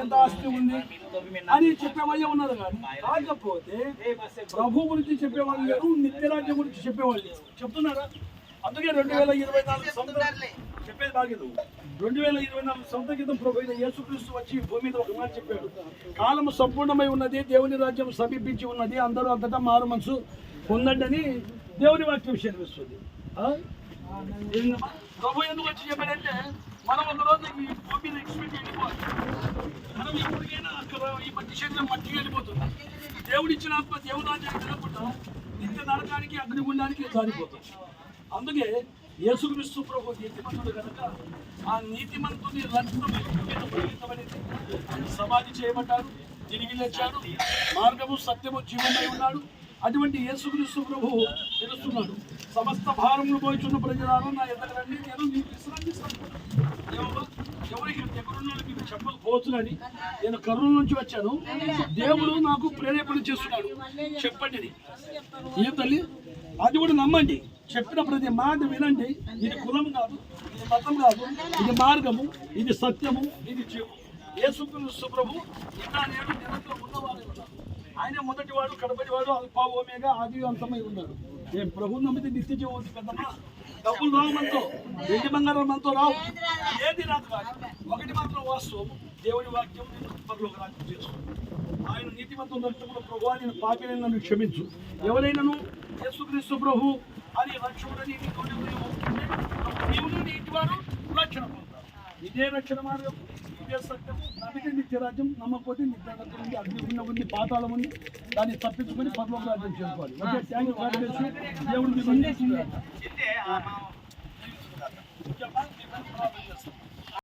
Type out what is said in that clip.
ఎంత ఆస్తి ఉంది అని చెప్పేవాళ్ళే ఉన్నారు. కానీ కాకపోతే ప్రభు గురించి చెప్పేవాళ్ళు లేరు, నిత్యరాజ్యం గురించి చెప్పేవాళ్ళు లేరు. చెప్తున్నారా? అందుకే 2024 సంవత్సరం చెప్పేది బాగలేదు. 2024 సంవత్సరం క్రితం ప్రభు అయిన యేసుక్రీస్తు వచ్చి భూమి మీద ఒక మాట చెప్పాడు. కాలము సంపూర్ణమై ఉన్నది, దేవుని రాజ్యం సమీపించి ఉన్నది, అందరూ అంతటా మారు మనసు పొందండి దేవుని వాక్యం సెలవిస్తుంది. ప్రభు ఎందుకు వచ్చి చెప్పాడంటే, మనం ఒక రోజు ఈ భూమి మీద ఎక్స్పెక్ట్ వెళ్ళిపోవాలి. మనం ఎప్పటికైనా అక్కడ ఈ మట్టి శరీరం మట్టికి వెళ్ళిపోతుంది. దేవుడు ఇచ్చిన ఆత్మ దేవుని రాజ్యానికి వెళ్ళకుండా నిత్య నరకానికి అగ్నిగుండానికి జారిపోతుంది. అందుకే యేసుక్రీస్తు ప్రభు నీతిమంతుడు కనుక ఆ నీతిమంతుని రక్తమని సమాధి చేయబడ్డాడు, తిరిగి లేచాడు, మార్గము సత్యము జీవమై ఉన్నాడు. అటువంటి యేసుక్రీస్తు ప్రభు తెలుస్తున్నాడు. సమస్త భారములు పోయిచున్న ప్రజలను నా ఎదురు రండి, నేను మీకు విశ్రాంతిస్తాను. ఎవరికి ఎక్కడున్నాడు మీకు చెప్పకపోవచ్చునని నేను కర్నూలు నుంచి వచ్చాను. దేవుడు నాకు ప్రేరేపణ చేస్తున్నాడు, చెప్పండి. ఏం తల్లి, అది కూడా నమ్మండి. చెప్పిన ప్రతి మాట వినండి. ఇది కులం కాదు, ఇది మతం కాదు, ఇది మార్గము, ఇది సత్యము, ఇది జీవం. యేసుక్రీస్తు ప్రభు ఇంకా నేను నిరంతరం ఉన్నవాడే ఉన్నాడు. ఆయన మొదటివాడు, కడపటివాడు, అల్ఫా ఓమేగా, ఆది అంతమై ఉన్నాడు. నేను ప్రభు నమ్మితే నిత్య జీవం ఉంది. పెద్దమ్మా, డబ్బులు రావు మనతో, వెండి బంగారం మనతో రావు, ఏది రాదు. కాదు ఒకటి మాత్రం వాస్తవం, దేవుని వాక్యం పరలోక రాజ్యం చేస్తుంది. ఆయన నీతిమంతుల రక్తంలో ప్రభు నేను పాపిని నన్ను క్షమించు. ఎవరైనాను యేసుక్రీస్తు ప్రభు అని రక్షకుడని నీవు నీటి వారు రక్షణ పొందుతారు. ఇదే రక్షణ మార్గం, ఇదే సత్యము. నమ్మితే నిత్యరాజ్యం, నమ్మకపోతే నిత్యరాజ్యం ఉంది, అగ్నిగుండం ఉంది, పాతాళం ఉంది. దాన్ని తప్పించుకొని పరలోక రాజ్యం చేసుకోవాలి. Okay, thank you. దేవుడికి